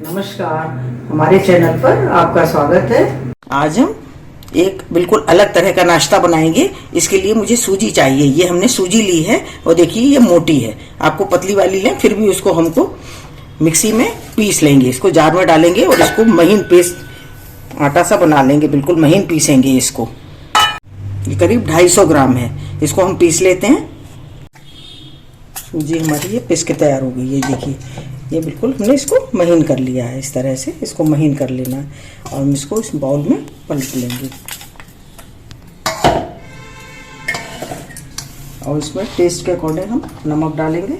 नमस्कार, हमारे चैनल पर आपका स्वागत है। आज हम एक बिल्कुल अलग तरह का नाश्ता बनाएंगे। इसके लिए मुझे सूजी चाहिए। ये हमने सूजी ली है और देखिए ये मोटी है। आपको पतली वाली लें, फिर भी उसको हमको मिक्सी में पीस लेंगे। इसको जार में डालेंगे और इसको महीन पेस्ट आटा सा बना लेंगे। बिल्कुल महीन पीसेंगे इसको। ये करीब 250 ग्राम है। इसको हम पीस लेते हैं। सूजी हमारी ये पिस के तैयार हो गई। ये देखिए, ये बिल्कुल हमने इसको महीन कर लिया है। इस तरह से इसको महीन कर लेना है और हम इसको इस बाउल में पलट लेंगे। और इसमें टेस्ट के अकॉर्डिंग हम नमक डालेंगे।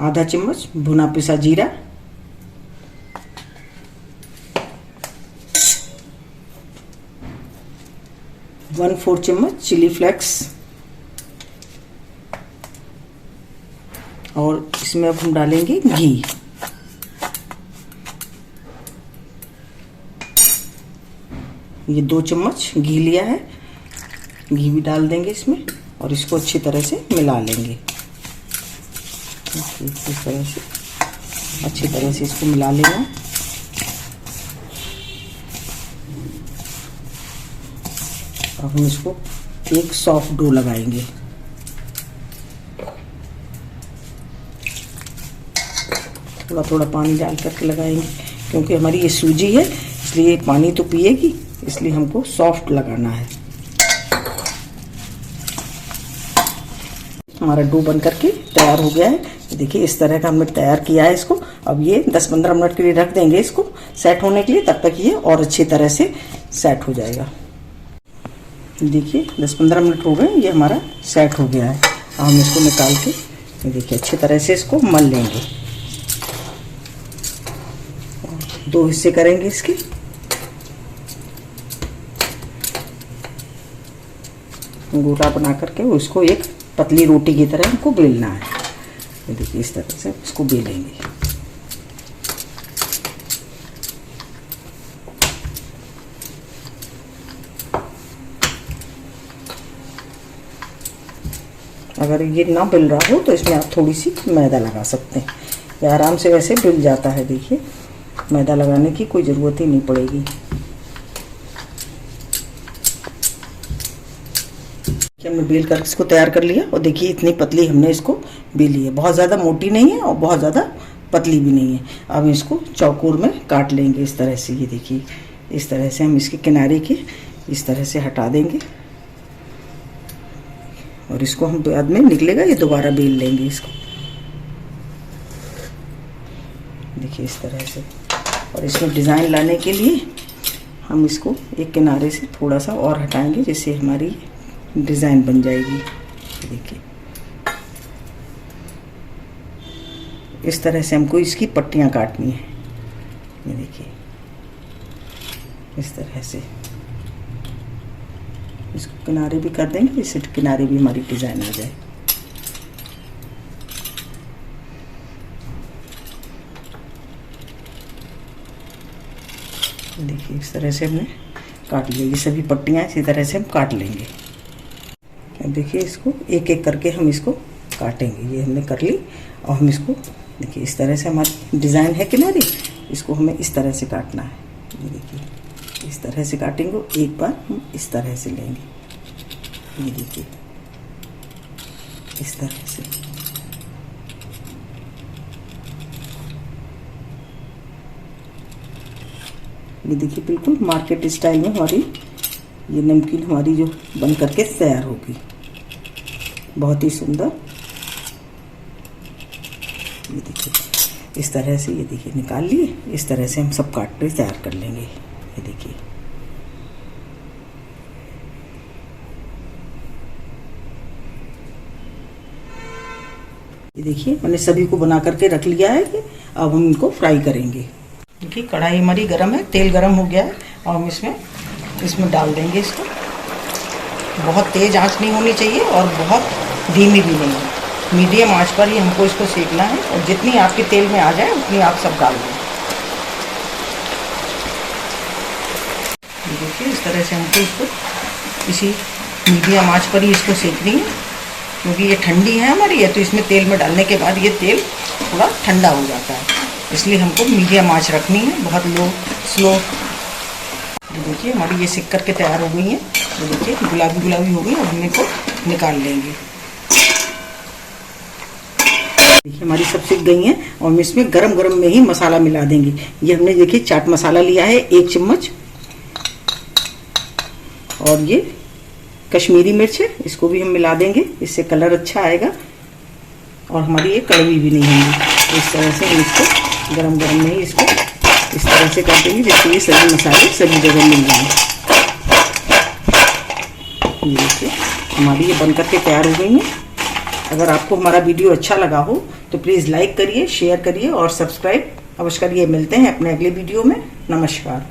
आधा चम्मच भुना पिसा जीरा, 1/4 चम्मच चिली फ्लेक्स और इसमें अब हम डालेंगे घी। ये 2 चम्मच घी लिया है। घी भी डाल देंगे इसमें और इसको अच्छी तरह से मिला लेंगे। इस तरह से अच्छी तरह से इसको मिला लेना। अब हम इसको एक सॉफ्ट डो लगाएंगे। थोड़ा थोड़ा पानी डाल करके लगाएंगे, क्योंकि हमारी ये सूजी है इसलिए पानी तो पिएगी, इसलिए हमको सॉफ्ट लगाना है। हमारा डो बन करके तैयार हो गया है। देखिए इस तरह का हमने तैयार किया है इसको। अब ये 10-15 मिनट के लिए रख देंगे इसको सेट होने के लिए। तब तक ये और अच्छी तरह से सेट हो जाएगा। देखिए 10-15 मिनट हो गए, ये हमारा सेट हो गया है। अब हम इसको निकाल के देखिए अच्छी तरह से इसको मल लेंगे। 2 हिस्से करेंगे इसके। गोला बना करके उसको एक पतली रोटी की तरह हमको बेलना है। देखिए इस तरह से इसको बेलेंगे। अगर ये ना बिल रहा हो तो इसमें आप थोड़ी सी मैदा लगा सकते हैं। ये आराम से वैसे बिल जाता है। देखिए मैदा लगाने की कोई ज़रूरत ही नहीं पड़ेगी। हमने बेल कर इसको तैयार कर लिया और देखिए इतनी पतली हमने इसको बेली है। बहुत ज़्यादा मोटी नहीं है और बहुत ज़्यादा पतली भी नहीं है। अब इसको चौकोर में काट लेंगे इस तरह से। ये देखिए इस तरह से हम इसके किनारे के इस तरह से हटा देंगे और इसको हम बाद में निकलेगा ये दोबारा बेल लेंगे इसको। देखिए इस तरह से। और इसमें डिज़ाइन लाने के लिए हम इसको एक किनारे से थोड़ा सा और हटाएंगे, जिससे हमारी डिज़ाइन बन जाएगी। देखिए इस तरह से हमको इसकी पट्टियाँ काटनी है। ये देखिए इस तरह से इसको किनारे भी कर देंगे, जिससे किनारे भी हमारी डिज़ाइन आ जाए। देखिए इस तरह से हमने काट लिया। ये सभी पट्टियाँ इसी तरह से हम काट लेंगे। देखिए इसको एक एक करके हम इसको काटेंगे। ये हमने कर ली और हम इसको देखिए इस तरह से हमारी डिज़ाइन है किनारे, इसको हमें इस तरह से काटना है। ये देखिए इस तरह से काटेंगे। एक बार हम इस तरह से लेंगे। ये देखिए इस तरह से। ये देखिए बिल्कुल मार्केट स्टाइल में हमारी ये नमकीन हमारी जो बन करके तैयार होगी। बहुत ही सुंदर। ये देखिए इस तरह से। ये देखिए निकाल लिए। इस तरह से हम सब काट के तैयार कर लेंगे। ये देखिए ये देखिए मैंने सभी को बना करके रख लिया है कि अब हम इनको फ्राई करेंगे। देखिए कढ़ाई हमारी गर्म है, तेल गर्म हो गया है और हम इसमें डाल देंगे इसको। बहुत तेज़ आंच नहीं होनी चाहिए और बहुत धीमी भी नहीं है। मीडियम आंच पर ही हमको इसको सेकना है और जितनी आपके तेल में आ जाए उतनी आप सब डाल दें। देखिए इस तरह से हमको इसको इसी मीडियम आंच पर ही इसको सेकनी है, क्योंकि ये ठंडी है हमारी है, तो इसमें तेल में डालने के बाद ये तेल थोड़ा ठंडा हो जाता है, इसलिए हमको मीडियम आंच रखनी है, बहुत लो स्लो। तो देखिए हमारी ये सिक करके तैयार हो गई है, तो देखिए गुलाबी गुलाबी हो गई, और हम इनको निकाल लेंगे। देखिए हमारी सब सिक गई हैं, और हम इसमें गरम गरम में ही मसाला मिला देंगे। ये हमने देखिए चाट मसाला लिया है 1 चम्मच, और ये कश्मीरी मिर्च है, इसको भी हम मिला देंगे, इससे कलर अच्छा आएगा और हमारी ये कड़वी भी नहीं होगी। इस तरह से हम इसको गरम गरम में ही इसको इस तरह से कर देंगे, जिससे ये सभी मसाले सभी जगह मिल जाएं। ये देखिए हमारी ये बनकर के तैयार हो गई है। अगर आपको हमारा वीडियो अच्छा लगा हो तो प्लीज़ लाइक करिए, शेयर करिए और सब्सक्राइब अवश्य करिए। मिलते हैं अपने अगले वीडियो में। नमस्कार।